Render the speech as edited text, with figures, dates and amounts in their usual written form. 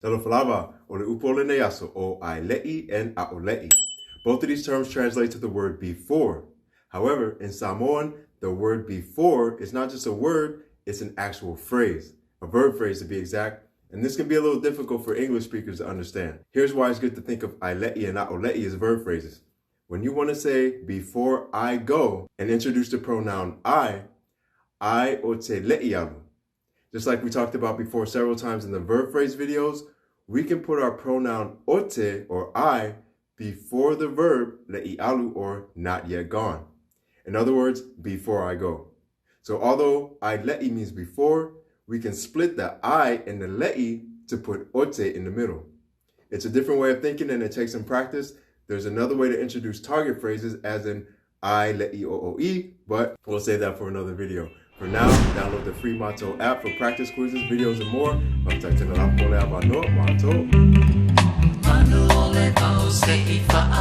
Talofalava o le upole neaso o aile'i and a'ole'i. Both of these terms translate to the word before. However, in Samoan, the word before is not just a word, it's an actual phrase, a verb phrase to be exact, and this can be a little difficult for English speakers to understand. Here's why it's good to think of aile'i and a'ole'i as verb phrases. When you want to say before I go and introduce the pronoun I o te le'ialu. Just like we talked about before several times in the verb phrase videos, we can put our pronoun ote or I before the verb le'ialu or not yet gone. In other words, before I go. So although aile'i means before, we can split the I and the le'i to put ote in the middle. It's a different way of thinking and it takes some practice. There's another way to introduce target phrases as in I le'i o'o'i, but we'll save that for another video. For now, download the free Mato app for practice quizzes, videos, and more. Manuole au se I